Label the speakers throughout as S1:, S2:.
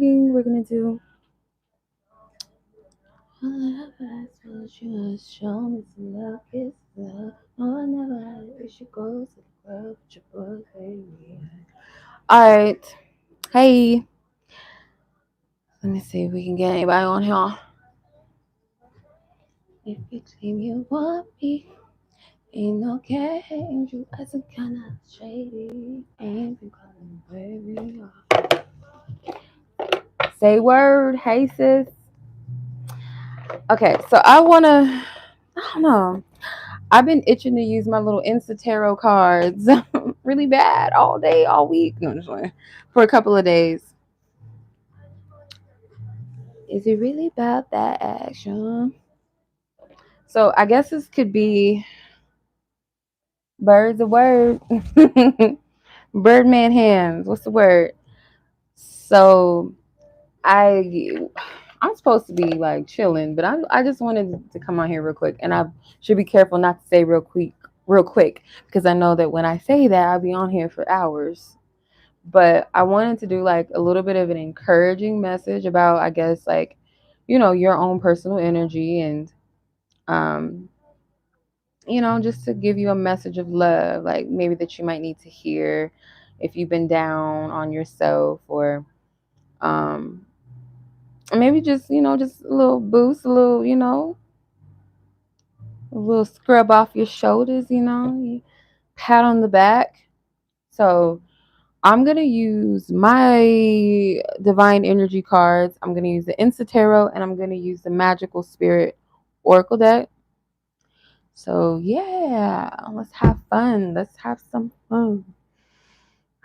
S1: reading. We're going to do Alright. Hey. Let me see if we can get anybody on here. If you claim you want me, ain't no game. You guys are kind of shady. Ain't been calling baby. Say word. Hey, sis. Okay, so I don't know. I've been itching to use my little Insta Tarot cards really bad all day, all week. No, just for a couple of days. Is it really about that action? So I guess this could be birds of word. Birdman hands. What's the word? So I'm supposed to be like chilling, but I just wanted to come on here real quick, and I should be careful not to say real quick, because I know that when I say that I'll be on here for hours. But I wanted to do like a little bit of an encouraging message about, I guess, like, your own personal energy, and just to give you a message of love, like maybe that you might need to hear if you've been down on yourself, or maybe just a little boost, a little scrub off your shoulders, pat on the back. So I'm going to use my divine energy cards. I'm going to use the Insta Tarot, and I'm going to use the Magical Spirit Oracle deck. So yeah, let's have fun. Let's have some fun.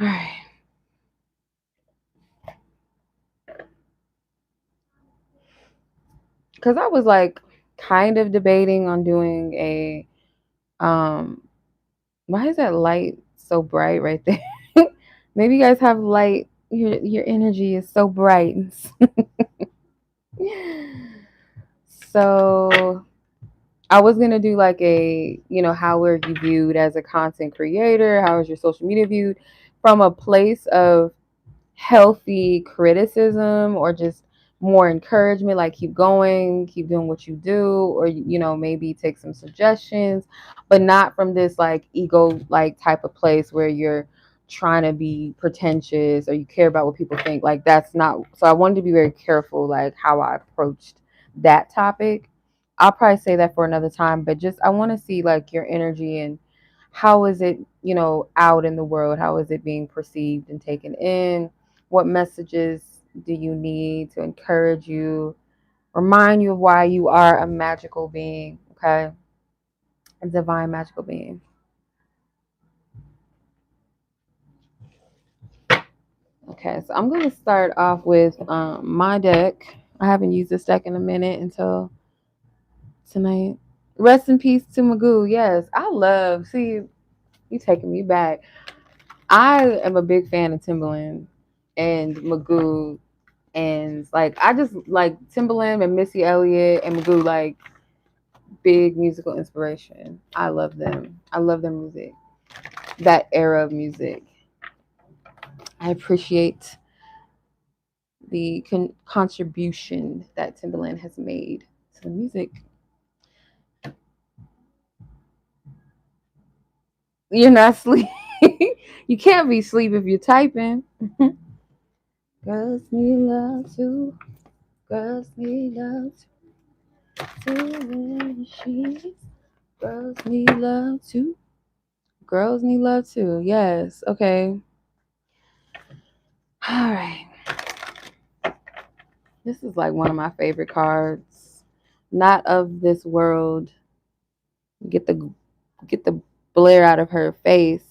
S1: All right. Because I was like kind of debating on doing a why is that light so bright right there? Maybe you guys have light. Your energy is so bright. So I was gonna do like a, how were you viewed as a content creator? How is your social media viewed from a place of healthy criticism, or just more encouragement, like keep going, keep doing what you do, or maybe take some suggestions, but not from this like ego like type of place where you're trying to be pretentious or you care about what people think. Like that's not, so I wanted to be very careful like how I approached that topic. I'll probably say that for another time, but just I want to see like your energy, and how is it, out in the world, how is it being perceived and taken in. What messages do you need to encourage you, remind you of why you are a magical being, okay? A divine magical being. Okay, so I'm going to start off with my deck. I haven't used this deck in a minute until tonight. Rest in peace to 𝗥𝗲. Yes, see, you taking me back. I am a big fan of Timbaland and 𝗥𝗲. And like I just like Timbaland and Missy Elliott and 𝗥𝗲, like big musical inspiration. I love them. I love their music. That era of music. I appreciate the contribution that Timbaland has made to the music. You're not asleep. You can't be asleep if you're typing. Girls need love too. Girls need love too. Girls need love too. Girls need love too. Yes. Okay. All right. This is like one of my favorite cards. Not of this world. Get the Blair out of her face.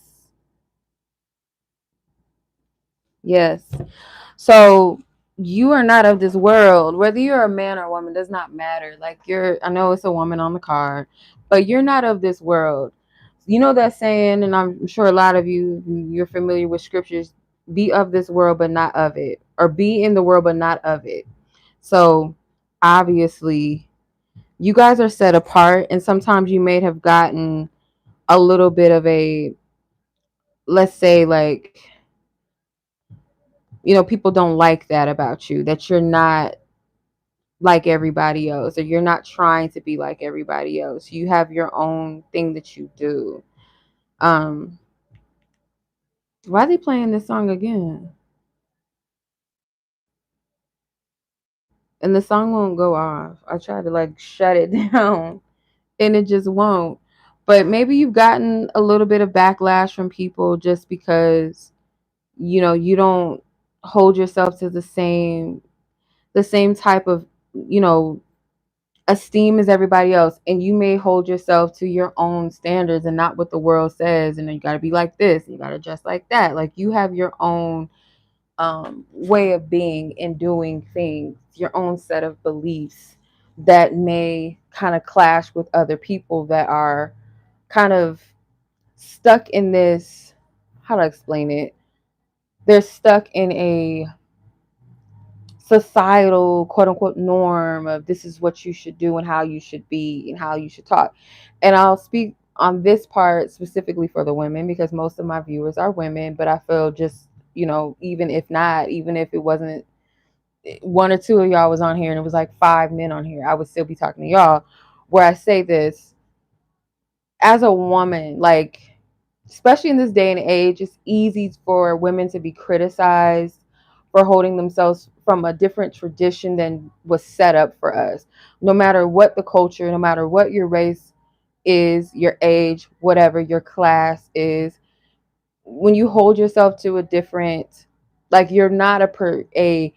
S1: Yes. So you are not of this world. Whether you're a man or a woman does not matter. Like I know it's a woman on the card, but you're not of this world. You know that saying, and I'm sure a lot of you're familiar with scriptures, be of this world but not of it, or be in the world but not of it. So obviously you guys are set apart, and sometimes you may have gotten a little bit of a, let's say, like people don't like that about you, that you're not like everybody else, or you're not trying to be like everybody else. You have your own thing that you do. Um, why are they playing this song again? And the song won't go off. I tried to like shut it down and it just won't. But maybe you've gotten a little bit of backlash from people just because you don't hold yourself to the same type of you know esteem as everybody else, and you may hold yourself to your own standards and not what the world says, and you got to be like this, you got to dress like that. Like, you have your own way of being and doing things, your own set of beliefs that may kind of clash with other people that are kind of stuck in this, how to explain it, they're stuck in a societal quote unquote norm of this is what you should do and how you should be and how you should talk. And I'll speak on this part specifically for the women because most of my viewers are women, but I feel just, even if not, even if it wasn't one or two of y'all was on here and it was like 5 men on here, I would still be talking to y'all. Where I say this as a woman, like, especially in this day and age, it's easy for women to be criticized for holding themselves from a different tradition than was set up for us. No matter what the culture, no matter what your race is, your age, whatever your class is, when you hold yourself to a different, like, you're not a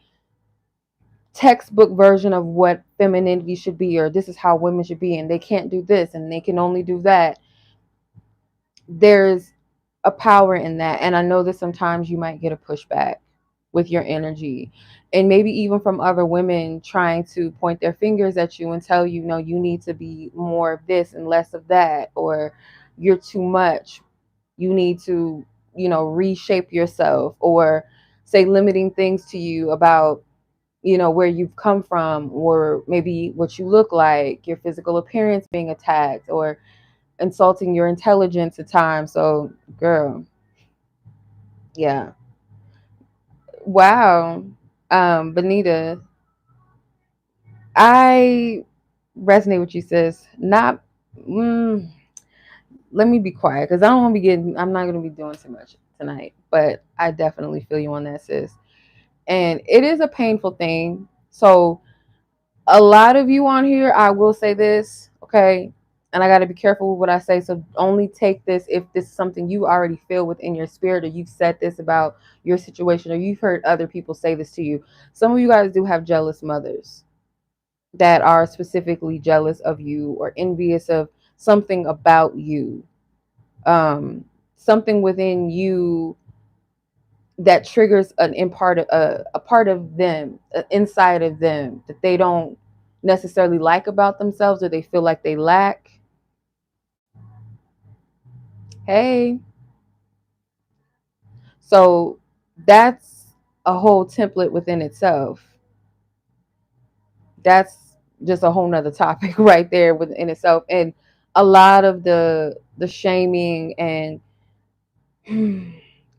S1: textbook version of what femininity should be, or this is how women should be, and they can't do this and they can only do that. There's a power in that. And I know that sometimes you might get a pushback with your energy, and maybe even from other women trying to point their fingers at you and tell you, no, you need to be more of this and less of that, or you're too much. You need to, reshape yourself, or say limiting things to you about, where you've come from, or maybe what you look like, your physical appearance being attacked, or insulting your intelligence at times. So, girl, yeah. Wow. Benita, I resonate with you, sis. Not, mm, let me be quiet because I'm not going to be doing too much tonight, but I definitely feel you on that, sis. And it is a painful thing. So, a lot of you on here, I will say this, okay? And I got to be careful with what I say. So only take this if this is something you already feel within your spirit, or you've said this about your situation, or you've heard other people say this to you. Some of you guys do have jealous mothers that are specifically jealous of you or envious of something about you, something within you that triggers a part of them, inside of them, that they don't necessarily like about themselves, or they feel like they lack. Hey, so that's a whole template within itself. That's just a whole nother topic right there within itself. And a lot of the shaming and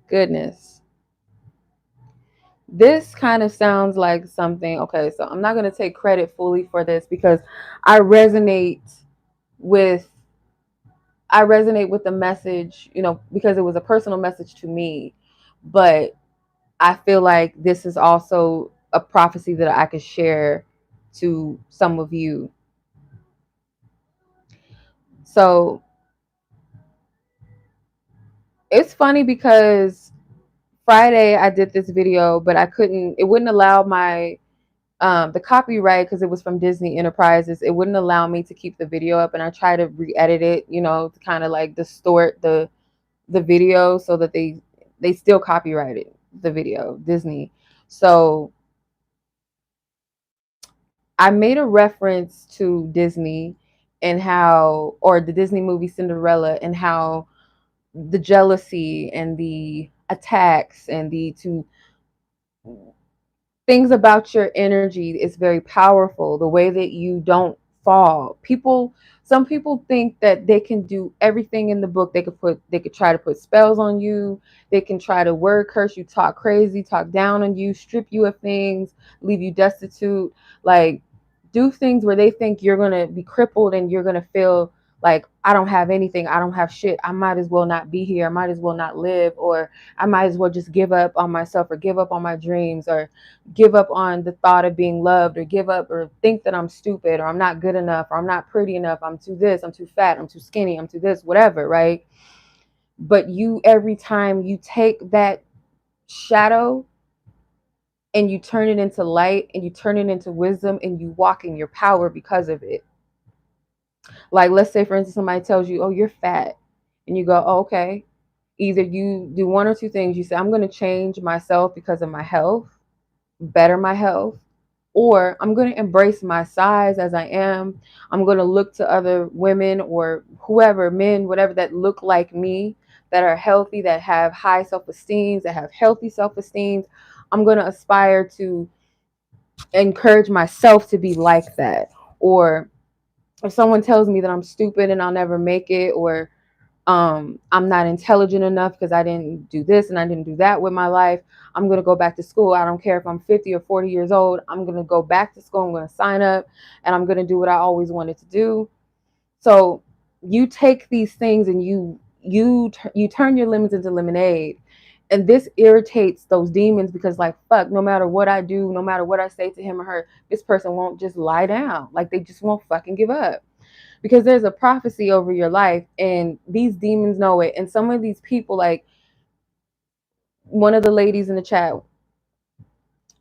S1: goodness, this kind of sounds like something. Okay, so I'm not going to take credit fully for this because I resonate with the message, because it was a personal message to me. But I feel like this is also a prophecy that I could share to some of you. So it's funny because Friday I did this video, but it wouldn't allow my the copyright, because it was from Disney Enterprises. It wouldn't allow me to keep the video up, and I tried to re-edit it, to kind of like distort the video so that they still copyrighted the video, Disney. So I made a reference to Disney and how, or the Disney movie Cinderella, and how the jealousy and the attacks and the two things about your energy is very powerful. The way that you don't fall. Some people think that they can do everything in the book. They could try to put spells on you. They can try to word curse you, talk crazy, talk down on you, strip you of things, leave you destitute, like do things where they think you're going to be crippled and you're going to feel like, I don't have anything, I don't have shit, I might as well not be here, I might as well not live, or I might as well just give up on myself, or give up on my dreams, or give up on the thought of being loved, or give up, or think that I'm stupid, or I'm not good enough, or I'm not pretty enough, I'm too this, I'm too fat, I'm too skinny, I'm too this, whatever, right? But you, every time you take that shadow and you turn it into light, and you turn it into wisdom, and you walk in your power because of it. Like, let's say, for instance, somebody tells you, oh, you're fat. And you go, oh, okay. Either you do one or two things. You say, I'm going to change myself because of my health, better my health, or I'm going to embrace my size as I am. I'm going to look to other women or whoever, men, whatever, that look like me, that are healthy, that have high self-esteem, that have healthy self-esteem. I'm going to aspire to encourage myself to be like that. Or if someone tells me that I'm stupid and I'll never make it, or I'm not intelligent enough because I didn't do this and I didn't do that with my life, I'm going to go back to school. I don't care if I'm 50 or 40 years old. I'm going to go back to school. I'm going to sign up and I'm going to do what I always wanted to do. So you take these things and you turn your lemons into lemonade. And this irritates those demons because, like, fuck, no matter what I do, no matter what I say to him or her, this person won't just lie down. Like, they just won't fucking give up, because there's a prophecy over your life and these demons know it. And some of these people, like one of the ladies in the chat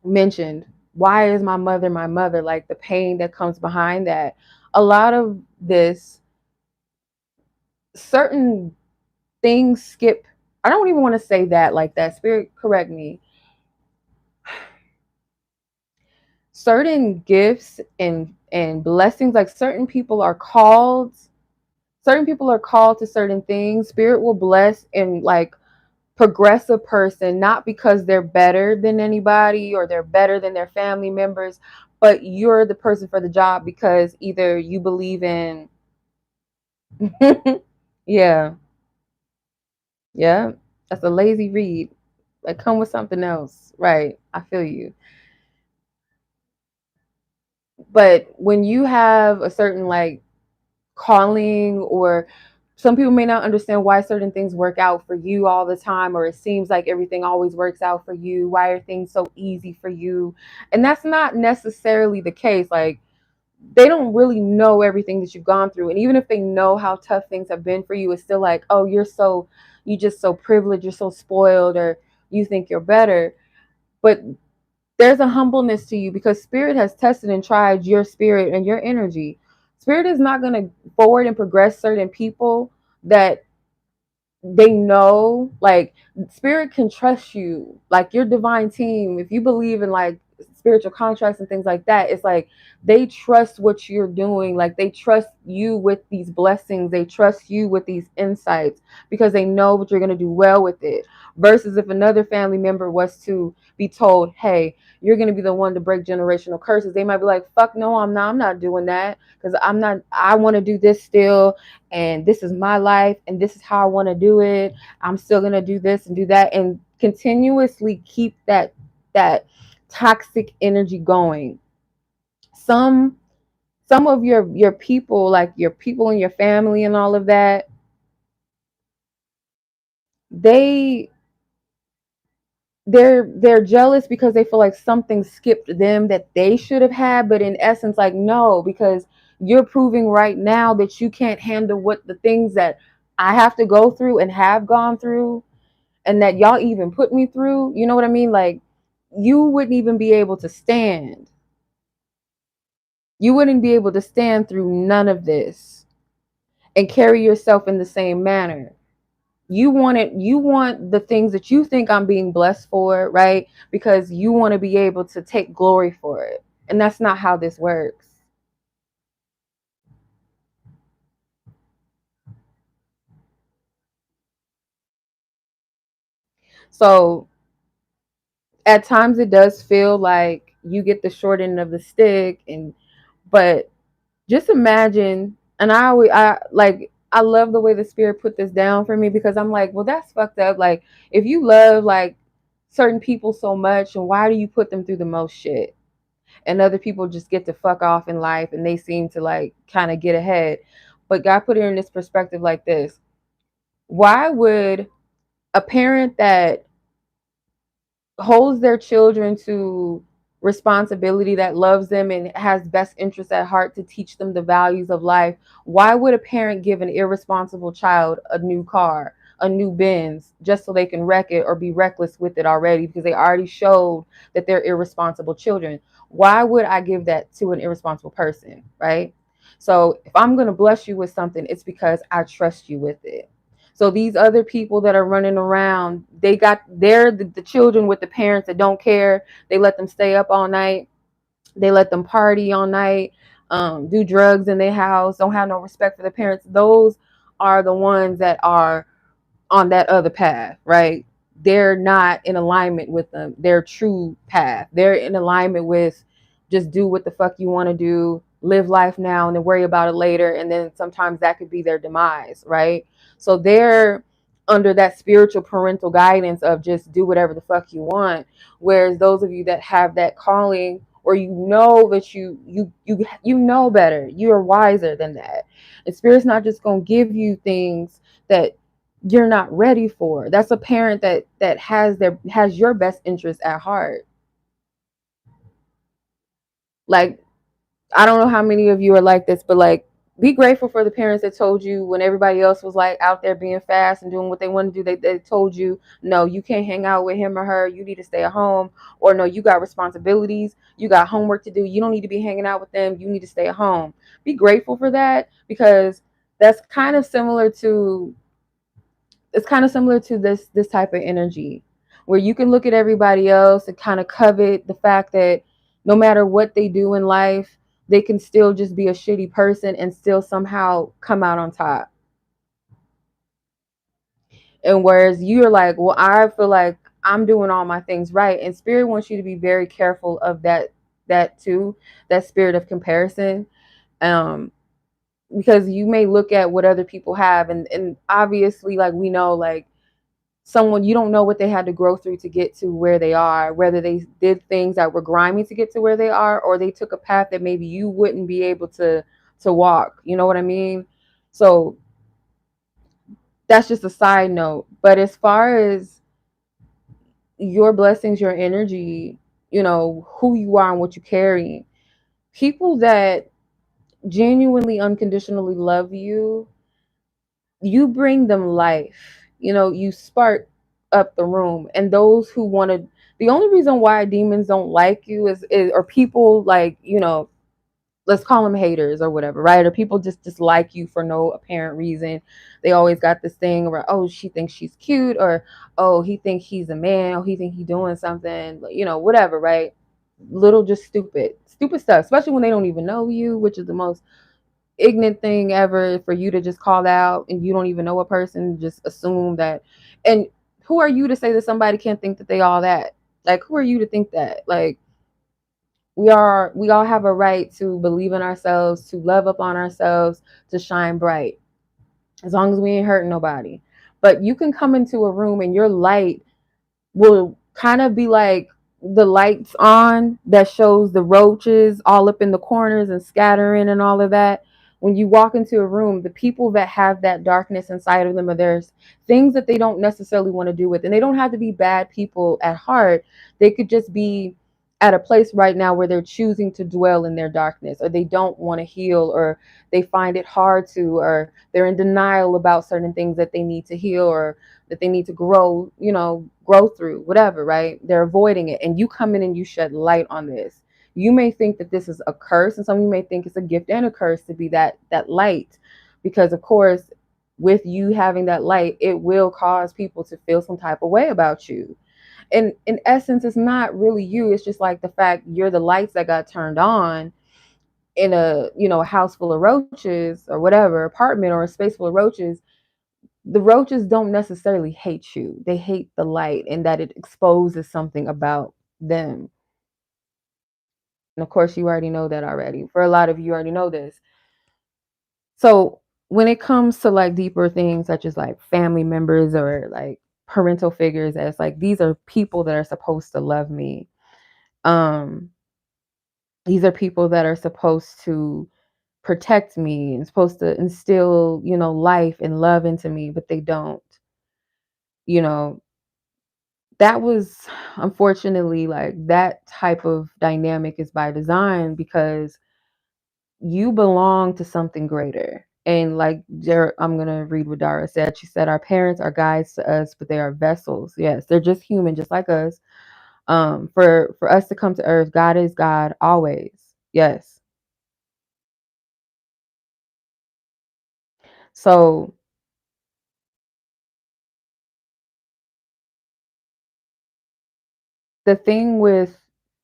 S1: mentioned, why is my mother my mother? Like, the pain that comes behind that. A lot of this, certain things skip. I don't even want to say that like that. Spirit, correct me. Certain gifts and blessings, like certain people are called to certain things. Spirit will bless and like progress a person, not because they're better than anybody or they're better than their family members, but you're the person for the job because either you believe in yeah, yeah, that's a lazy read. Like, come with something else. Right, I feel you. But when you have a certain like calling, or some people may not understand why certain things work out for you all the time, or it seems like everything always works out for you, why are things so easy for you? And that's not necessarily the case. Like, they don't really know everything that you've gone through, and even if they know how tough things have been for you, it's still like, oh, you just so privileged, you're so spoiled, or you think you're better. But there's a humbleness to you because spirit has tested and tried your spirit and your energy. Spirit is not going to forward and progress certain people that they know, like, spirit can trust you, like your divine team. If you believe in like spiritual contracts and things like that, it's like they trust what you're doing. Like, they trust you with these blessings, they trust you with these insights because they know that you're going to do well with it. Versus if another family member was to be told, hey, you're going to be the one to break generational curses, they might be like, fuck no, I'm not doing that, because I want to do this still, and this is my life and this is how I want to do it. I'm still going to do this and do that, and continuously keep that toxic energy going. Some some of your people, like your people in your family and all of that, they they're jealous because they feel like something skipped them that they should have had, but in essence, like, no, because you're proving right now that you can't handle what the things that I have to go through and have gone through, and that y'all even put me through. You know what I mean? Like, you wouldn't even be able to stand. You wouldn't be able to stand through none of this and carry yourself in the same manner. You want the things that you think I'm being blessed for, right? Because you want to be able to take glory for it. And that's not how this works. So at times it does feel like you get the short end of the stick, and but Just imagine, and I love the way the spirit put this down for me, because I'm like, well, that's fucked up. Like, if you love like certain people so much, and why do you put them through the most shit? And other people just get to fuck off in life, and they seem to like kind of get ahead. But God put it in this perspective like this. Why would a parent that holds their children to responsibility, that loves them and has best interests at heart to teach them the values of life, why would a parent give an irresponsible child a new car, a new Benz, just so they can wreck it or be reckless with it already, because they already showed that they're irresponsible children? Why would I give that to an irresponsible person, right? So if I'm going to bless you with something, it's because I trust you with it. So these other people that are running around, they're the children with the parents that don't care. They let them stay up all night. They let them party all night, do drugs in their house, don't have no respect for their parents. Those are the ones that are on that other path, right? They're not in alignment with their true path. They're in alignment with just do what the fuck you want to do, live life now, and then worry about it later. And then sometimes that could be their demise, right? So they're under that spiritual parental guidance of just do whatever the fuck you want. Whereas those of you that have that calling, or you know that you know better, you are wiser than that. And spirit's not just gonna give you things that you're not ready for. That's a parent that has your best interest at heart. Like, I don't know how many of you are like this, but like, be grateful for the parents that told you when everybody else was like out there being fast and doing what they want to do. They told you, no, you can't hang out with him or her. You need to stay at home. Or no, you got responsibilities. You got homework to do. You don't need to be hanging out with them. You need to stay at home. Be grateful for that, because that's kind of similar to this type of energy, where you can look at everybody else and kind of covet the fact that no matter what they do in life, they can still just be a shitty person and still somehow come out on top. And whereas you're like, well, I feel like I'm doing all my things right, and spirit wants you to be very careful of that too, that spirit of comparison. um because you may look at what other people have, and obviously, like, we know, like, someone, you don't know what they had to grow through to get to where they are, whether they did things that were grimy to get to where they are, or they took a path that maybe you wouldn't be able to walk. You know what I mean? So that's just a side note. But as far as your blessings, your energy, who you are and what you carry, people that genuinely unconditionally love you, you bring them life. You spark up the room. And those who wanted, the only reason why demons don't like you is or people, like, let's call them haters or whatever, right? Or people just dislike you for no apparent reason. They always got this thing where, oh, she thinks she's cute, or oh, he thinks he's a man, or he thinks he's doing something, whatever, right? Little, just stupid stuff, especially when they don't even know you, which is the most ignorant thing ever, for you to just call out and you don't even know a person, just assume that. And who are you to say that somebody can't think that they all that? Like, who are you to think that? Like, we all have a right to believe in ourselves, to love up on ourselves, to shine bright, as long as we ain't hurting nobody. But you can come into a room and your light will kind of be like the lights on that shows the roaches all up in the corners and scattering and all of that. When you walk into a room, the people that have that darkness inside of them, or there's things that they don't necessarily want to do with, and they don't have to be bad people at heart. They could just be at a place right now where they're choosing to dwell in their darkness, or they don't want to heal, or they find it hard to, or they're in denial about certain things that they need to heal, or that they need to grow through, whatever, right? They're avoiding it. And you come in and you shed light on this. You may think that this is a curse, and some of you may think it's a gift and a curse to be that light. Because of course, with you having that light, it will cause people to feel some type of way about you. And in essence, it's not really you. It's just like the fact you're the lights that got turned on in a house full of roaches, or whatever, apartment or a space full of roaches. The roaches don't necessarily hate you. They hate the light, and that it exposes something about them. And of course, you already know that already. For a lot of you already know this. So when it comes to like deeper things such as like family members or like parental figures, as like these are people that are supposed to love me. Um, these are people that are supposed to protect me and supposed to instill, life and love into me, but they don't. You know, that was unfortunately like that type of dynamic is by design because you belong to something greater. And like I'm gonna read what Dara said. She said, "Our parents are guides to us, but they are vessels. Yes, they're just human, just like us. For us to come to earth, God is God always. Yes. So the thing with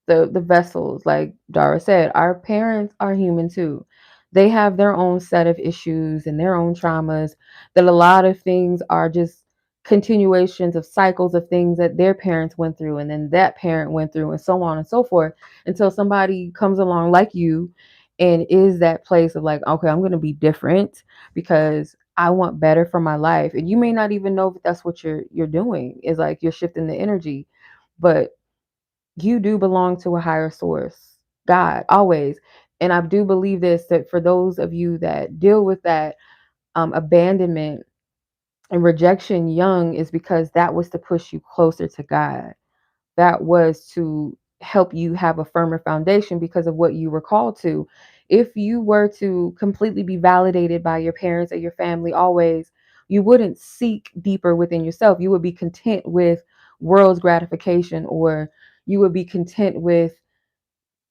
S1: the vessels, like Dara said, our parents are human too. They have their own set of issues and their own traumas, that a lot of things are just continuations of cycles of things that their parents went through and then that parent went through and so on and so forth, until somebody comes along like you and is that place of like, okay, I'm going to be different because I want better for my life. And you may not even know that that's what you're doing, is like you're shifting the energy, but you do belong to a higher source, God, always. And I do believe this, that for those of you that deal with that abandonment and rejection young, is because that was to push you closer to God. That was to help you have a firmer foundation because of what you were called to. If you were to completely be validated by your parents or your family always, you wouldn't seek deeper within yourself. You would be content with world's gratification, or you would be content with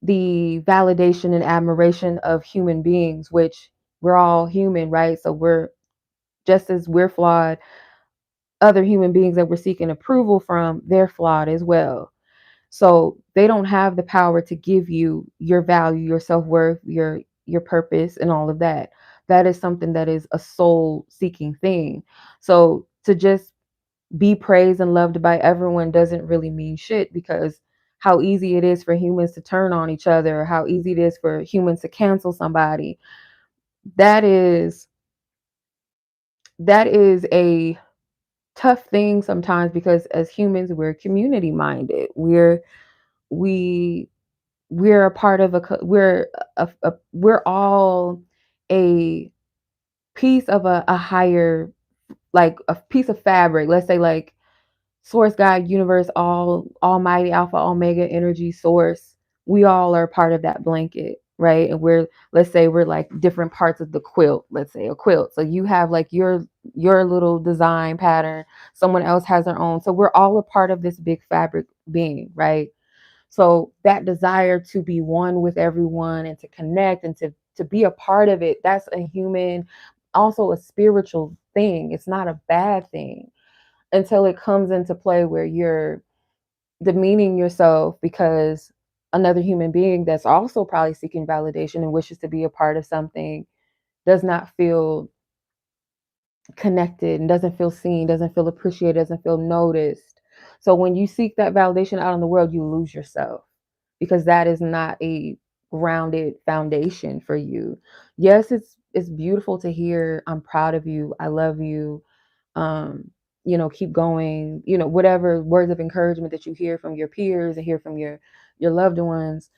S1: the validation and admiration of human beings, which we're all human, right? So we're just as we're flawed, other human beings that we're seeking approval from, they're flawed as well. So they don't have the power to give you your value, your self-worth, your purpose and all of that. That is something that is a soul seeking thing. So to just be praised and loved by everyone doesn't really mean shit, because how easy it is for humans to turn on each other, how easy it is for humans to cancel somebody. That is that is a tough thing sometimes, because as humans we're community minded. We we're a part of we're all a piece of a higher, like a piece of fabric. Let's say like source, God, universe, all almighty, alpha, omega, energy, source. We all are part of that blanket, right? And let's say we're like different parts of the quilt. Let's say a quilt. So you have like your little design pattern, someone else has their own. So we're all a part of this big fabric being, right? So that desire to be one with everyone and to connect and to be a part of it, that's a human, also a spiritual thing. It's not a bad thing until it comes into play where you're demeaning yourself because another human being that's also probably seeking validation and wishes to be a part of something does not feel connected and doesn't feel seen, doesn't feel appreciated, doesn't feel noticed. So when you seek that validation out in the world, you lose yourself, because that is not a grounded foundation for you. Yes, it's beautiful to hear, I'm proud of you, I love you, um, keep going, whatever words of encouragement that you hear from your peers and hear from your loved ones.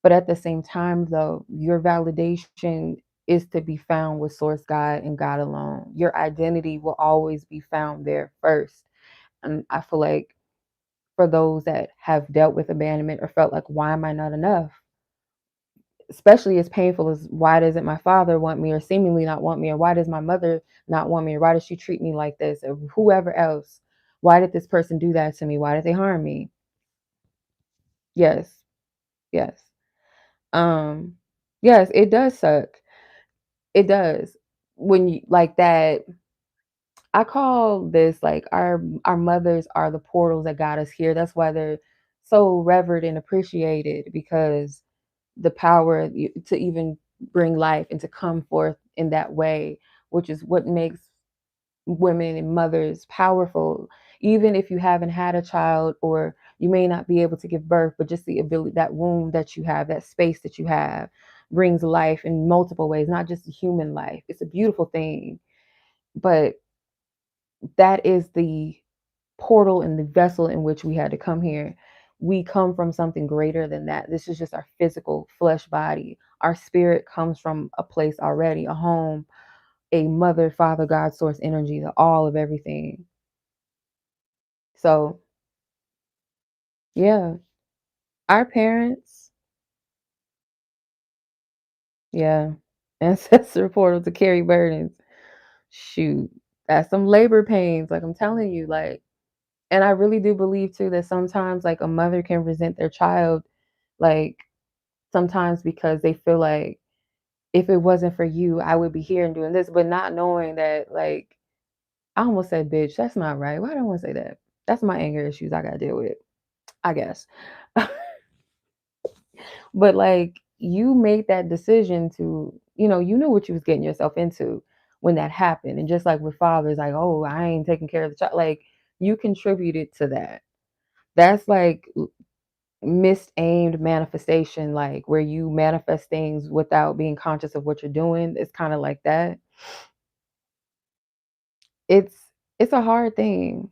S1: But at the same time, though, your validation is to be found with Source God and God alone. Your identity will always be found there first. And I feel like for those that have dealt with abandonment or felt like, why am I not enough? Especially as painful as, why doesn't my father want me or seemingly not want me? Or why does my mother not want me? Or why does she treat me like this? Or whoever else. Why did this person do that to me? Why did they harm me? Yes. Yes. Um, yes, it does suck. It does. When you like that, I call this like our mothers are the portals that got us here. That's why they're so revered and appreciated, because the power to even bring life and to come forth in that way, which is what makes women and mothers powerful. Even if you haven't had a child, or you may not be able to give birth, but just the ability, that womb that you have, that space that you have, brings life in multiple ways, not just human life. It's a beautiful thing, but that is the portal and the vessel in which we had to come here. We come from something greater than that. This is just our physical flesh body. Our spirit comes from a place already, a home, a mother, father, God, source energy, the all of everything. So, yeah, our parents, yeah, ancestor portal to carry burdens. Shoot, that's some labor pains. Like I'm telling you, like, and I really do believe too that sometimes like a mother can resent their child, like sometimes because they feel like if it wasn't for you, I would be here and doing this, but not knowing that, like, I almost said bitch. That's not right. Why do I want to say that? That's my anger issues I got to deal with, I guess. But like, you made that decision to, you knew what you was getting yourself into when that happened. And just like with fathers, like, oh, I ain't taking care of the child. Like, you contributed to that. That's like missed aimed manifestation, like where you manifest things without being conscious of what you're doing. It's kind of like that. It's it's a hard thing.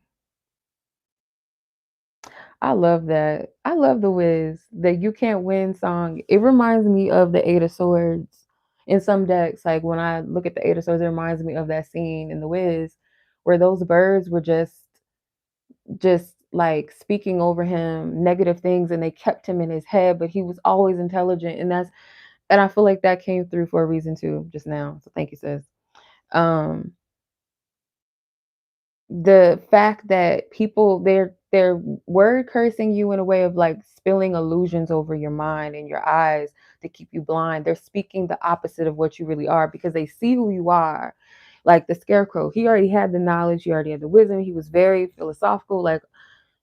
S1: I love that. I love the Wiz, the You Can't Win song. It reminds me of the Eight of Swords in some decks. Like when I look at the Eight of Swords, it reminds me of that scene in the Wiz where those birds were just like speaking over him negative things and they kept him in his head, but he was always intelligent. And I feel like that came through for a reason too, just now. So thank you, sis. Um, the fact that people they're word cursing you in a way of like spilling illusions over your mind and your eyes to keep you blind. They're speaking the opposite of what you really are because they see who you are. Like the scarecrow, he already had the knowledge, he already had the wisdom, he was very philosophical, like,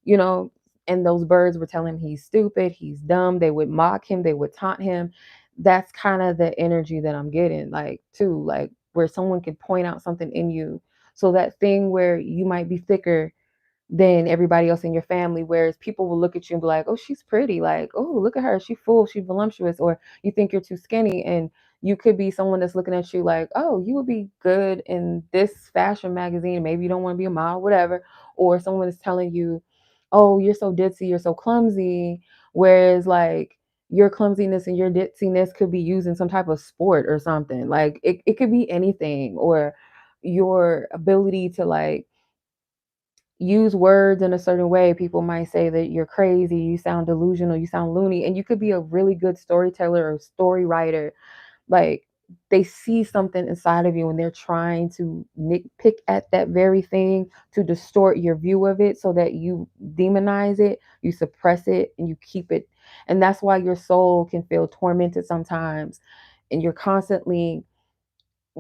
S1: you know, and those birds were telling him he's stupid, he's dumb. They would mock him, they would taunt him. That's kind of the energy that I'm getting, like, too, like where someone can point out something in you. So that thing where you might be thicker than everybody else in your family, whereas people will look at you and be like, oh, she's pretty, like, oh, look at her, she's full, she's voluptuous, or you think you're too skinny, and you could be someone that's looking at you like, oh, you would be good in this fashion magazine, maybe you don't want to be a model, whatever, or someone is telling you, oh, you're so ditzy, you're so clumsy, whereas like your clumsiness and your ditziness could be used in some type of sport or something, like it could be anything, or your ability to like use words in a certain way. People might say that you're crazy, you sound delusional, you sound loony, and you could be a really good storyteller or story writer. Like they see something inside of you and they're trying to nitpick at that very thing to distort your view of it so that you demonize it, you suppress it, and you keep it. And that's why your soul can feel tormented sometimes. And you're constantly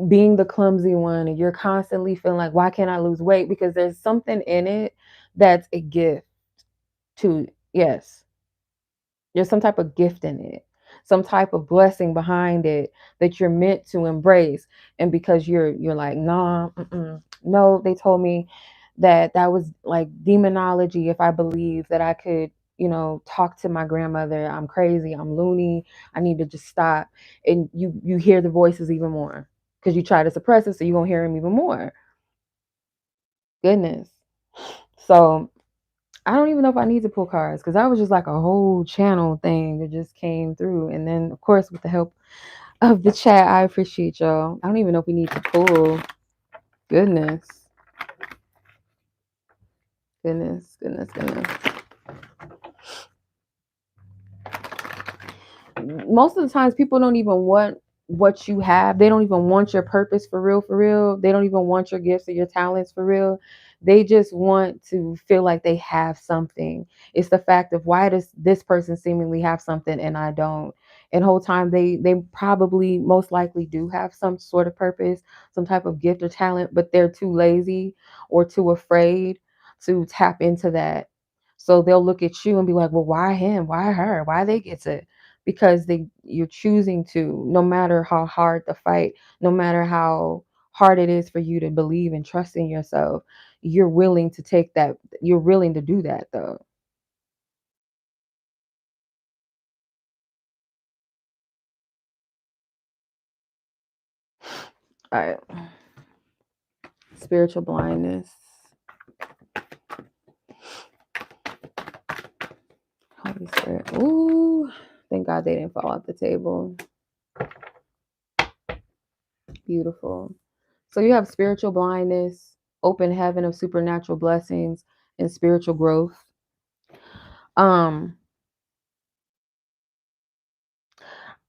S1: being the clumsy one and you're constantly feeling like, why can't I lose weight? Because there's something in it that's a gift to, yes, there's some type of gift in it, some type of blessing behind it that you're meant to embrace. And because you're like, nah, no, they told me that that was like demonology if I believe that I could, talk to my grandmother. I'm crazy, I'm loony, I need to just stop. And you hear the voices even more because you try to suppress it, so you're gonna hear them even more. Goodness. So I don't even know if I need to pull cards because that was just like a whole channel thing that just came through. And then, of course, with the help of the chat, I appreciate y'all. I don't even know if we need to pull. Goodness. Goodness, goodness, goodness. Most of the times, people don't even want what you have. They don't even want your purpose for real, for real. They don't even want your gifts or your talents for real. They just want to feel like they have something. It's the fact of why does this person seemingly have something and I don't? And whole time they probably most likely do have some sort of purpose, some type of gift or talent, but they're too lazy or too afraid to tap into that. So they'll look at you and be like, well, why him? Why her? Why they get to? Because you're choosing to, no matter how hard the fight, no matter how hard it is for you to believe and trust in yourself, you're willing to take that, you're willing to do that though. All right. Spiritual blindness. Holy Spirit. Ooh. Thank God they didn't fall off the table. Beautiful. So you have spiritual blindness, open heaven of supernatural blessings, and spiritual growth.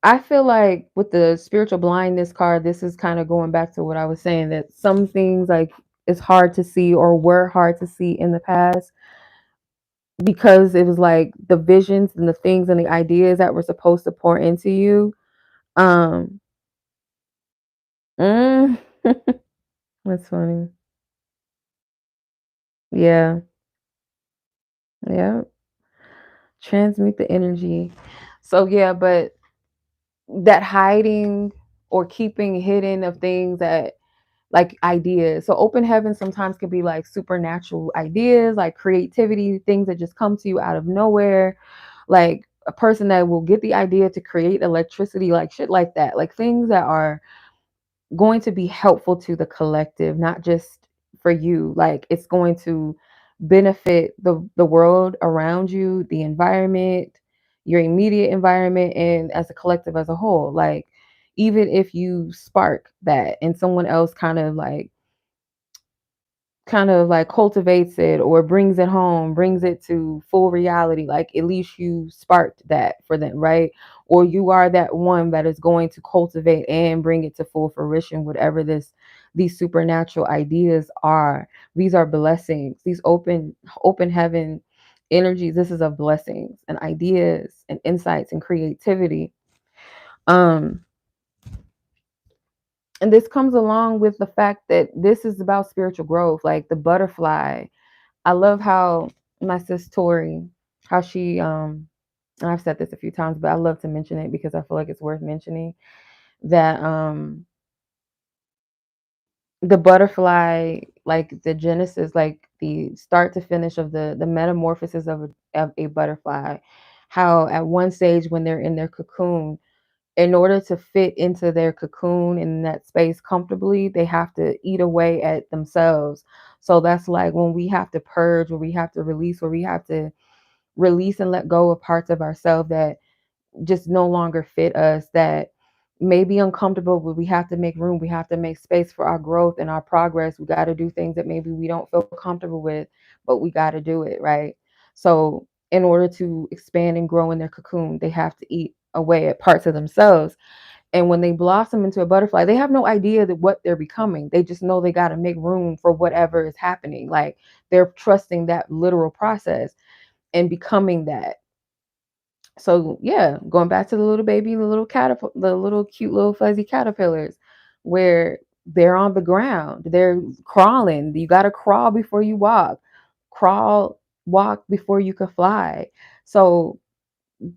S1: I feel like with the spiritual blindness card, this is kind of going back to what I was saying, that some things like it's hard to see or were hard to see in the past because it was like the visions and the things and the ideas that were supposed to pour into you. Um, mm, that's funny. Yeah. Yeah. Transmute the energy. So yeah, but that hiding or keeping hidden of things that like ideas. So open heaven sometimes can be like supernatural ideas, like creativity, things that just come to you out of nowhere. Like a person that will get the idea to create electricity, like shit like that. Like things that are going to be helpful to the collective, not just for you. Like it's going to benefit the world around you, the environment, your immediate environment, and as a collective as a whole. Like even if you spark that and someone else kind of like cultivates it or brings it home, brings it to full reality, like at least you sparked that for them, right? Or you are that one that is going to cultivate and bring it to full fruition, whatever these supernatural ideas are. These are blessings, these open heaven energies. This is of blessings and ideas and insights and creativity. Um and this comes along with the fact that this is about spiritual growth, like the butterfly. I love how my sis Tori, how she and I've said this a few times, but I love to mention it because I feel like it's worth mentioning that the butterfly, like the genesis, like the start to finish of the metamorphosis of a butterfly, how at one stage when they're in their cocoon, in order to fit into their cocoon in that space comfortably, they have to eat away at themselves. So that's like when we have to purge, where we have to release, where we have to release and let go of parts of ourselves that just no longer fit us, that may be uncomfortable, but we have to make room. We have to make space for our growth and our progress. We got to do things that maybe we don't feel comfortable with, but we got to do it, right? So in order to expand and grow in their cocoon, they have to eat away at parts of themselves. And when they blossom into a butterfly, they have no idea that what they're becoming. They just know they got to make room for whatever is happening. Like they're trusting that literal process and becoming that. So yeah, going back to the little baby, the little the little cute little fuzzy caterpillars, where they're on the ground, they're crawling. You got to crawl before you walk. Crawl, walk before you can fly. So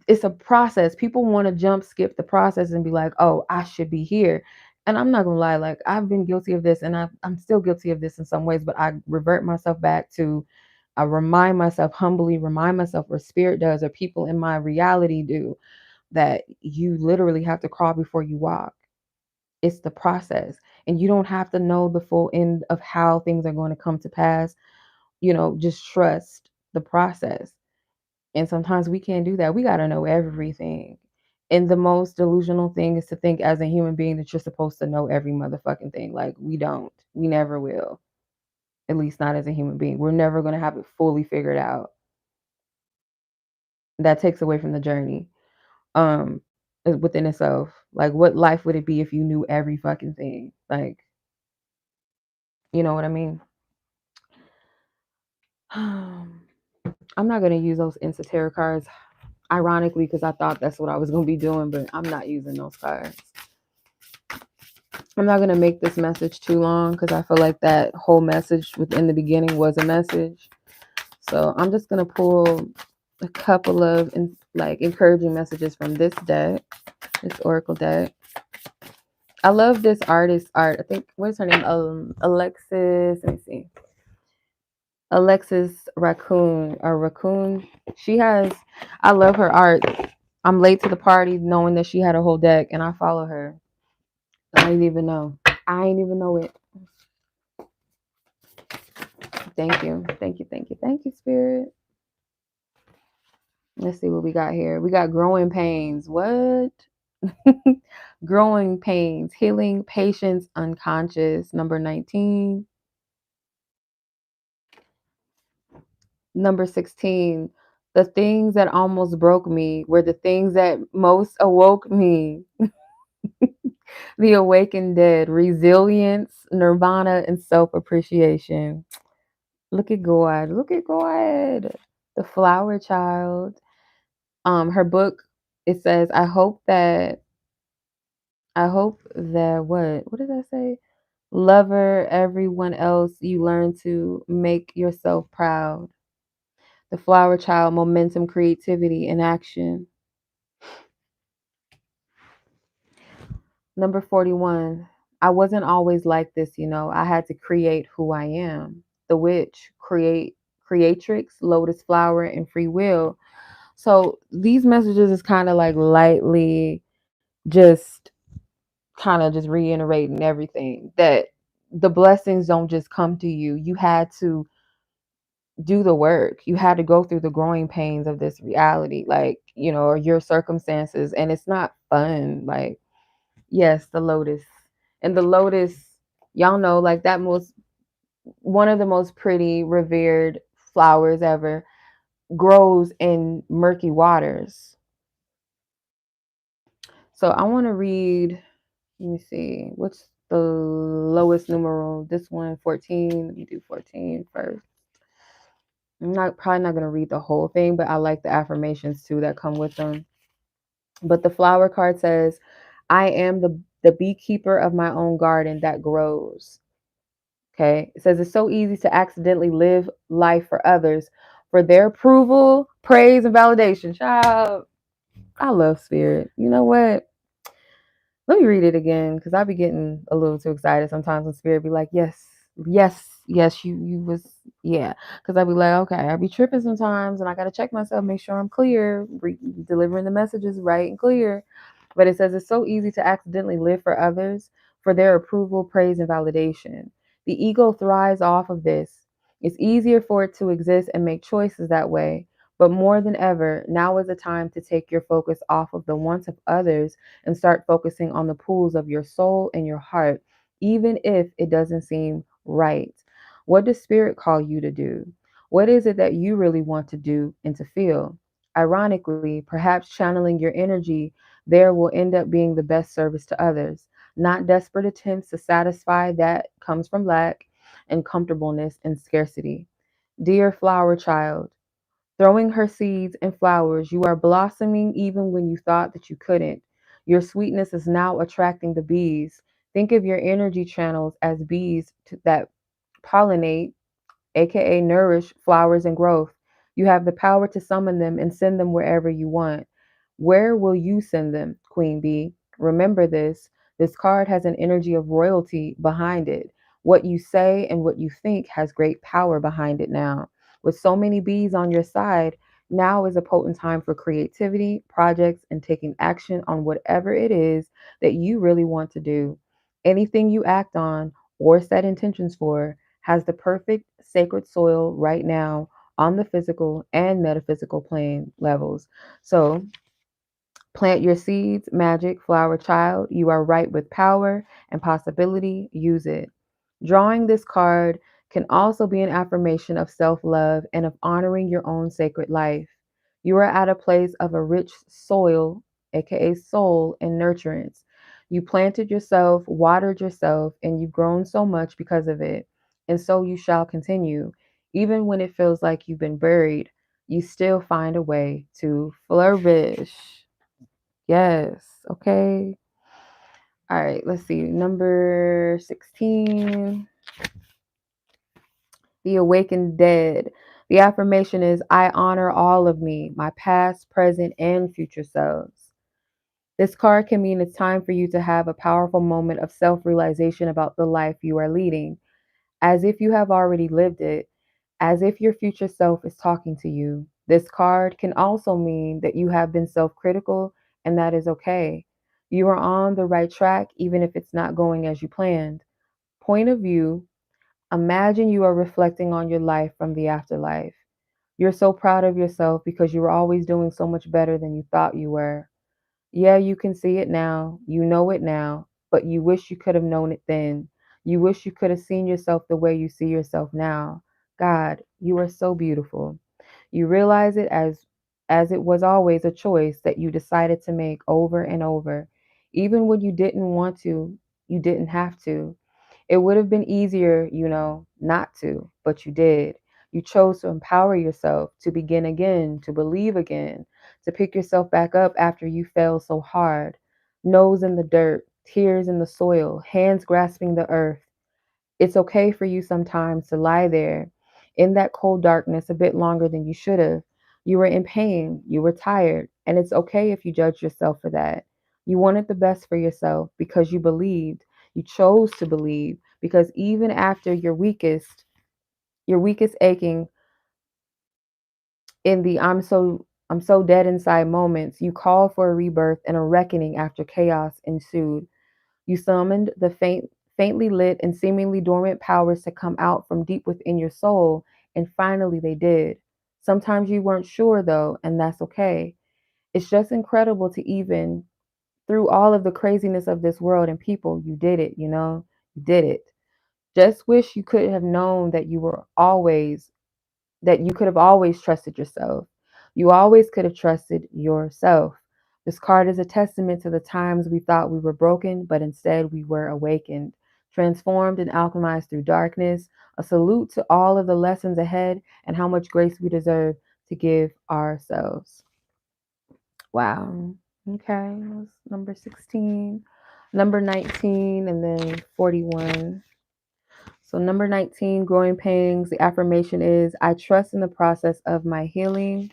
S1: it's a process. People want to jump skip the process and be like, oh, I should be here. And I'm not gonna lie, like I've been guilty of this, and I'm still guilty of this in some ways, but I revert myself back to, I remind myself, humbly remind myself, or spirit does, or people in my reality do, that you literally have to crawl before you walk. It's the process. And you don't have to know the full end of how things are going to come to pass. Just trust the process. And sometimes we can't do that. We got to know everything. And the most delusional thing is to think as a human being that you're supposed to know every motherfucking thing. Like, we don't. We never will. At least not as a human being. We're never going to have it fully figured out. That takes away from the journey um within itself. Like, what life would it be if you knew every fucking thing? Like, you know what I mean? I'm not going to use those Insta tarot cards, ironically, because I thought that's what I was going to be doing, but I'm not using those cards. I'm not going to make this message too long because I feel like that whole message within the beginning was a message. So I'm just going to pull a couple of encouraging messages from this deck, this Oracle deck. I love this artist's art. I think, what's her name? Alexis, let me see. Alexis Raccoon. I love her art. I'm late to the party knowing that she had a whole deck, and I follow her. I didn't even know. I ain't even know it. Thank you. Thank you. Thank you. Thank you, Spirit. Let's see what we got here. We got growing pains. What? Growing pains, healing, patience, unconscious. Number 19. Number 16. The things that almost broke me were the things that most awoke me. The awakened dead, resilience, nirvana, and self-appreciation. Look at God. Look at God. The Flower Child. Her book, it says, I hope that what did I say? Lover, everyone else, you learn to make yourself proud. The Flower Child, momentum, creativity, and action. Number 41. I wasn't always like this, I had to create who I am. The Witch, creatrix, lotus flower, and free will. So these messages is kind of like lightly just kind of just reiterating everything that the blessings don't just come to you. You had to do the work. You had to go through the growing pains of this reality, like, or your circumstances. And it's not fun. Like, yes, the lotus. And the lotus, y'all know, like that one of the most pretty, revered flowers ever grows in murky waters. So I want to read, let me see, what's the lowest numeral? This one, 14. Let me do 14 first. I'm probably not going to read the whole thing, but I like the affirmations too that come with them. But the flower card says, I am the beekeeper of my own garden that grows. Okay. It says it's so easy to accidentally live life for others for their approval, praise, and validation. Child, I love Spirit. You know what? Let me read it again because I be getting a little too excited sometimes when Spirit be like, yes, yes, yes, you was, yeah. Because I be like, okay, I be tripping sometimes and I got to check myself, make sure I'm clear, delivering the messages right and clear. But it says it's so easy to accidentally live for others for their approval, praise, and validation. The ego thrives off of this. It's easier for it to exist and make choices that way. But more than ever, now is the time to take your focus off of the wants of others and start focusing on the pools of your soul and your heart, even if it doesn't seem right. What does Spirit call you to do? What is it that you really want to do and to feel? Ironically, perhaps channeling your energy there will end up being the best service to others, not desperate attempts to satisfy that comes from lack and comfortableness and scarcity. Dear flower child, throwing her seeds and flowers, you are blossoming even when you thought that you couldn't. Your sweetness is now attracting the bees. Think of your energy channels as bees that pollinate, aka nourish flowers and growth. You have the power to summon them and send them wherever you want. Where will you send them, Queen Bee? Remember this. This card has an energy of royalty behind it. What you say and what you think has great power behind it now. With so many bees on your side, now is a potent time for creativity, projects, and taking action on whatever it is that you really want to do. Anything you act on or set intentions for has the perfect sacred soil right now on the physical and metaphysical plane levels. So plant your seeds, magic, flower child. You are right with power and possibility. Use it. Drawing this card can also be an affirmation of self love and of honoring your own sacred life. You are at a place of a rich soil, aka soul, and nurturance. You planted yourself, watered yourself, and you've grown so much because of it. And so you shall continue. Even when it feels like you've been buried, you still find a way to flourish. Yes. Okay. All right. Let's see. Number 16. The awakened dead. The affirmation is I honor all of me, my past, present, and future selves. This card can mean it's time for you to have a powerful moment of self realization about the life you are leading, as if you have already lived it, as if your future self is talking to you. This card can also mean that you have been self critical, and that is okay. You are on the right track, even if it's not going as you planned. Point of view: imagine you are reflecting on your life from the afterlife. You're so proud of yourself because you were always doing so much better than you thought you were. Yeah, you can see it now. You know it now, but you wish you could have known it then. You wish you could have seen yourself the way you see yourself now. God, you are so beautiful. You realize it as it was always a choice that you decided to make over and over. Even when you didn't want to, you didn't have to. It would have been easier, not to, but you did. You chose to empower yourself, to begin again, to believe again, to pick yourself back up after you fell so hard. Nose in the dirt, tears in the soil, hands grasping the earth. It's okay for you sometimes to lie there in that cold darkness a bit longer than you should have. You were in pain, you were tired, and it's okay if you judge yourself for that. You wanted the best for yourself because you believed. You chose to believe because even after your weakest aching in the I'm so dead inside moments, you called for a rebirth and a reckoning after chaos ensued. You summoned the faintly lit and seemingly dormant powers to come out from deep within your soul, and finally they did. Sometimes you weren't sure though, and that's okay. It's just incredible to even through all of the craziness of this world and people, you did it, You did it. Just wish you could have known that you could have always trusted yourself. You always could have trusted yourself. This card is a testament to the times we thought we were broken, but instead we were awakened, transformed and alchemized through darkness. A salute to all of the lessons ahead and how much grace we deserve to give ourselves. Wow. Okay, that's number 16, number 19, and then 41. So, number 19, growing pains. The affirmation is I trust in the process of my healing.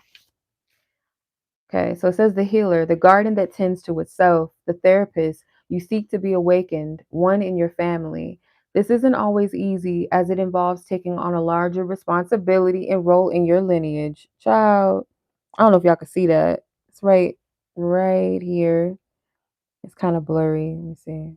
S1: Okay, so it says the healer, the garden that tends to itself, the therapist, you seek to be awakened, one in your family. This isn't always easy as it involves taking on a larger responsibility and role in your lineage. Child, I don't know if y'all can see that. It's right here. It's kind of blurry. Let me see.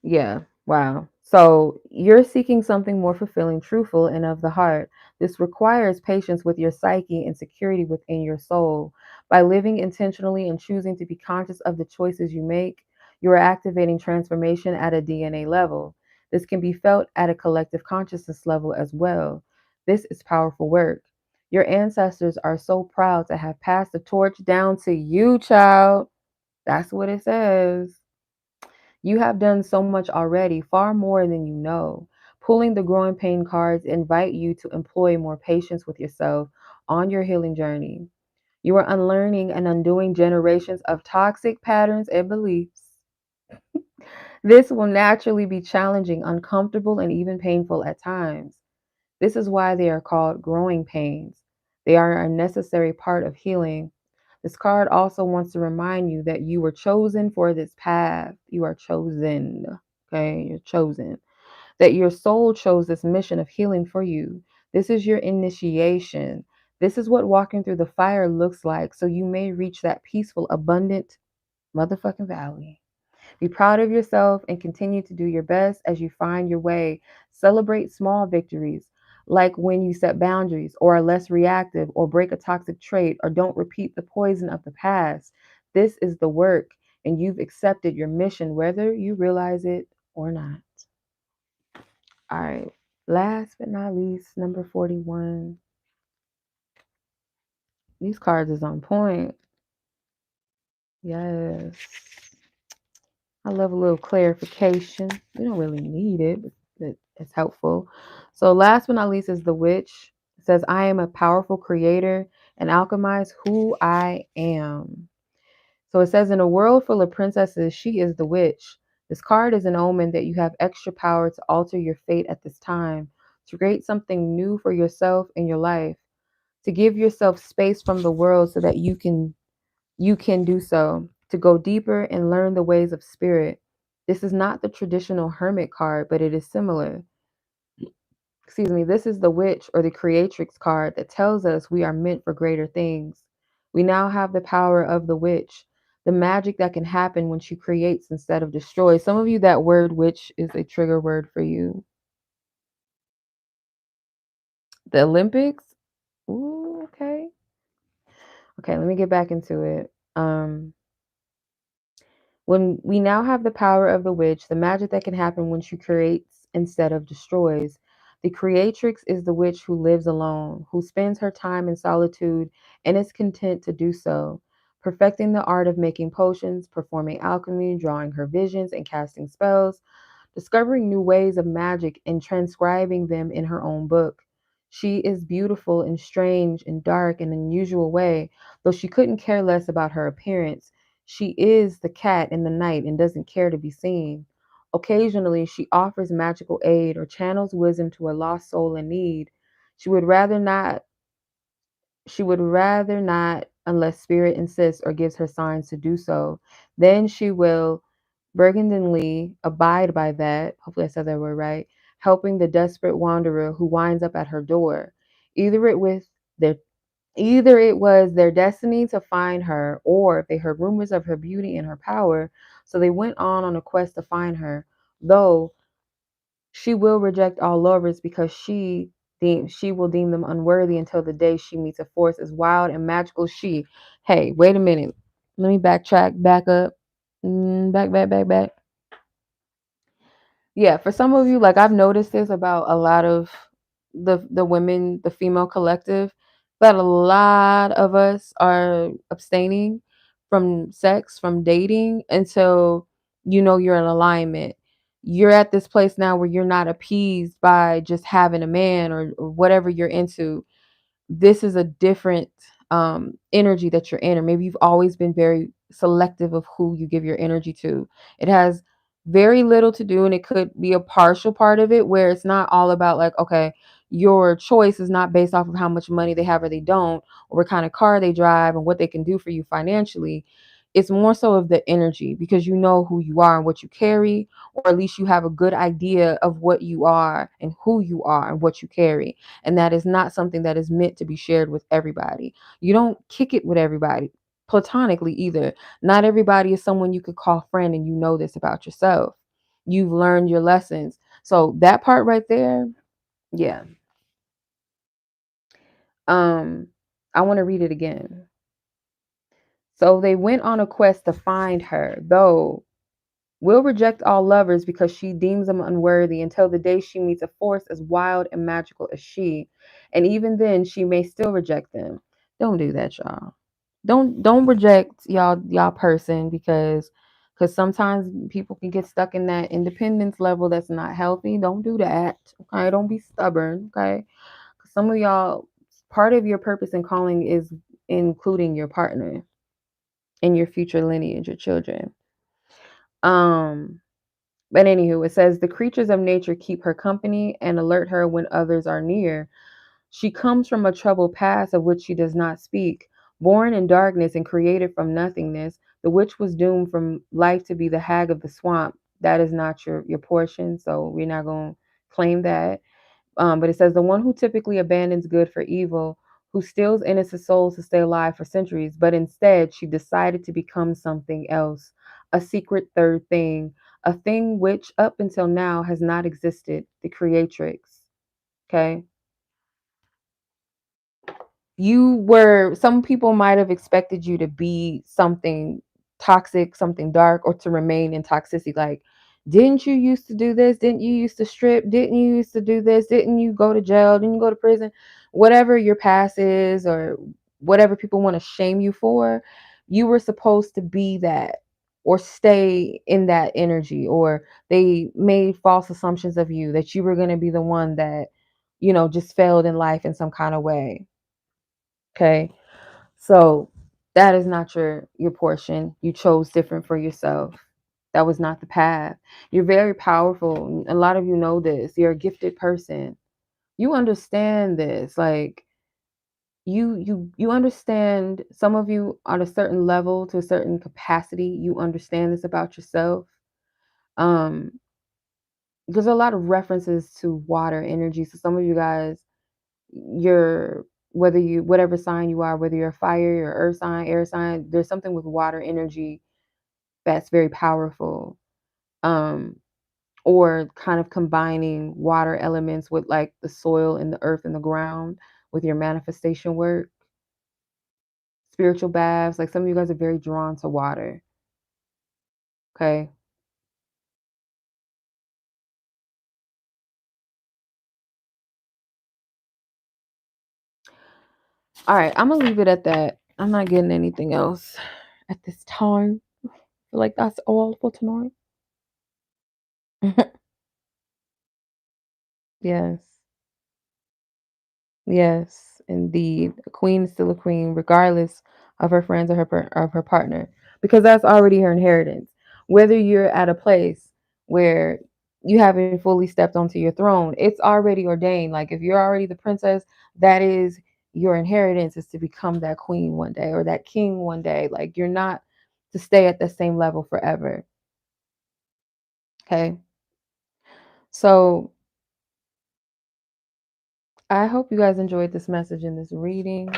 S1: Yeah. Wow. So you're seeking something more fulfilling, truthful, and of the heart. This requires patience with your psyche and security within your soul. By living intentionally and choosing to be conscious of the choices you make, you are activating transformation at a DNA level. This can be felt at a collective consciousness level as well. This is powerful work. Your ancestors are so proud to have passed the torch down to you, child. That's what it says. You have done so much already, far more than you know. Pulling the growing pain cards invite you to employ more patience with yourself on your healing journey. You are unlearning and undoing generations of toxic patterns and beliefs. This will naturally be challenging, uncomfortable, and even painful at times. This is why they are called growing pains. They are a necessary part of healing. This card also wants to remind you that you were chosen for this path. You are chosen. Okay, you're chosen. That your soul chose this mission of healing for you. This is your initiation. This is what walking through the fire looks like, so you may reach that peaceful, abundant motherfucking valley. Be proud of yourself and continue to do your best as you find your way. Celebrate small victories, like when you set boundaries or are less reactive or break a toxic trait or don't repeat the poison of the past. This is the work, and you've accepted your mission, whether you realize it or not. All right. Last but not least, number 41. These cards is on point. Yes. I love a little clarification. We don't really need it, but it's helpful. So, last but not least, is the witch. It says, I am a powerful creator and alchemize who I am. So, it says, in a world full of princesses, she is the witch. This card is an omen that you have extra power to alter your fate at this time, to create something new for yourself in your life, to give yourself space from the world so that you can do so, to go deeper and learn the ways of spirit. This is not the traditional hermit card, but it is similar. Excuse me, this is the witch or the creatrix card that tells us we are meant for greater things. We now have the power of the witch, the magic that can happen when she creates instead of destroys. Some of you, that word witch is a trigger word for you. The Olympics? Ooh, okay. Okay, let me get back into it. When we now have the power of the witch, the magic that can happen when she creates instead of destroys. The creatrix is the witch who lives alone, who spends her time in solitude and is content to do so, perfecting the art of making potions, performing alchemy, drawing her visions, and casting spells, discovering new ways of magic and transcribing them in her own book. She is beautiful in strange and dark and unusual way, though she couldn't care less about her appearance. She is the cat in the night and doesn't care to be seen. Occasionally, she offers magical aid or channels wisdom to a lost soul in need. She would rather not unless spirit insists or gives her signs to do so. Then she will burgundianly abide by that. Hopefully I said that word right. Helping the desperate wanderer who winds up at her door. Either it with their Either it was their destiny to find her, or they heard rumors of her beauty and her power, so they went on a quest to find her. Though she will reject all lovers because she will deem them unworthy until the day she meets a force as wild and magical as she. Hey, wait a minute. Let me backtrack, back up, back. Yeah, for some of you, like I've noticed this about a lot of the women, the female collective, that a lot of us are abstaining from sex, from dating until you know you're in alignment. You're at this place now where you're not appeased by just having a man or whatever you're into. This is a different energy that you're in, or maybe you've always been very selective of who you give your energy to. It has very little to do, and it could be a partial part of it where it's not all about like, okay, your choice is not based off of how much money they have or they don't, or what kind of car they drive and what they can do for you financially. It's more so of the energy because you know who you are and what you carry, or at least you have a good idea of what you are and who you are and what you carry. And that is not something that is meant to be shared with everybody. You don't kick it with everybody platonically either. Not everybody is someone you could call friend, and you know this about yourself. You've learned your lessons. So that part right there, yeah. Um I want to read it again. So they went on a quest to find her, though will reject all lovers because she deems them unworthy until the day she meets a force as wild and magical as she. And even then she may still reject them. Don't do that, y'all. Don't reject y'all person because sometimes people can get stuck in that independence level that's not healthy. Don't do that. Okay. Don't be stubborn. Okay. 'Cause some of y'all, part of your purpose and calling is including your partner in your future lineage, your children. Um But anywho, it says the creatures of nature keep her company and alert her when others are near. She comes from a troubled past of which she does not speak. Born in darkness and created from nothingness, the witch was doomed from life to be the hag of the swamp. That is not your portion, so we're not going to claim that. But it says the one who typically abandons good for evil, who steals innocent souls to stay alive for centuries, but instead she decided to become something else, a secret third thing, a thing which up until now has not existed, the creatrix. Okay. Some people might have expected you to be something toxic, something dark, or to remain in toxicity. Like, didn't you used to do this? Didn't you used to strip? Didn't you used to do this? Didn't you go to jail? Didn't you go to prison? Whatever your past is, or whatever people want to shame you for, you were supposed to be that or stay in that energy, or they made false assumptions of you that you were going to be the one that, just failed in life in some kind of way. Okay. So that is not your portion. You chose different for yourself. That was not the path. You're very powerful. A lot of you know this. You're a gifted person. You understand this. Like you understand, some of you on a certain level, to a certain capacity, you understand this about yourself. Um there's a lot of references to water energy. So some of you guys, you're whatever sign you are, whether you're a fire or earth sign, air sign, there's something with water energy that's very powerful. Um, or kind of combining water elements with like the soil and the earth and the ground with your manifestation work, spiritual baths. Like some of you guys are very drawn to water. Okay. All right. I'm gonna leave it at that. I'm not getting anything else at this time. I feel like that's all for tonight. Yes. Yes, indeed. A queen is still a queen, regardless of her friends or of her partner, because that's already her inheritance. Whether you're at a place where you haven't fully stepped onto your throne, it's already ordained. Like if you're already the princess, that is your inheritance is to become that queen one day or that king one day. Like you're not to stay at the same level forever. Okay. So I hope you guys enjoyed this message in this reading.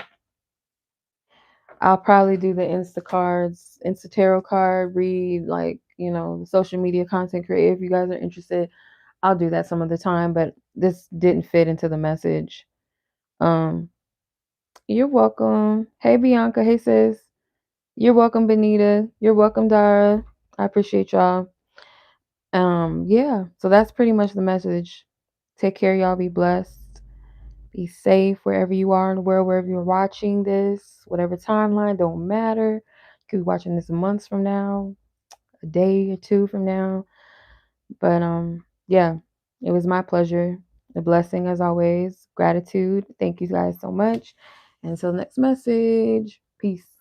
S1: I'll probably do the Insta tarot card, read like, the social media content creator. If you guys are interested, I'll do that some of the time, but this didn't fit into the message. Um, you're welcome. Hey Bianca, hey sis. You're welcome, Benita. You're welcome, Dara. I appreciate y'all. Yeah, so that's pretty much the message. Take care, y'all. Be blessed. Be safe wherever you are in the world, wherever you're watching this, whatever timeline, don't matter. You could be watching this months from now, a day or two from now. But yeah, it was my pleasure. A blessing as always. Gratitude. Thank you guys so much. Until next message. Peace.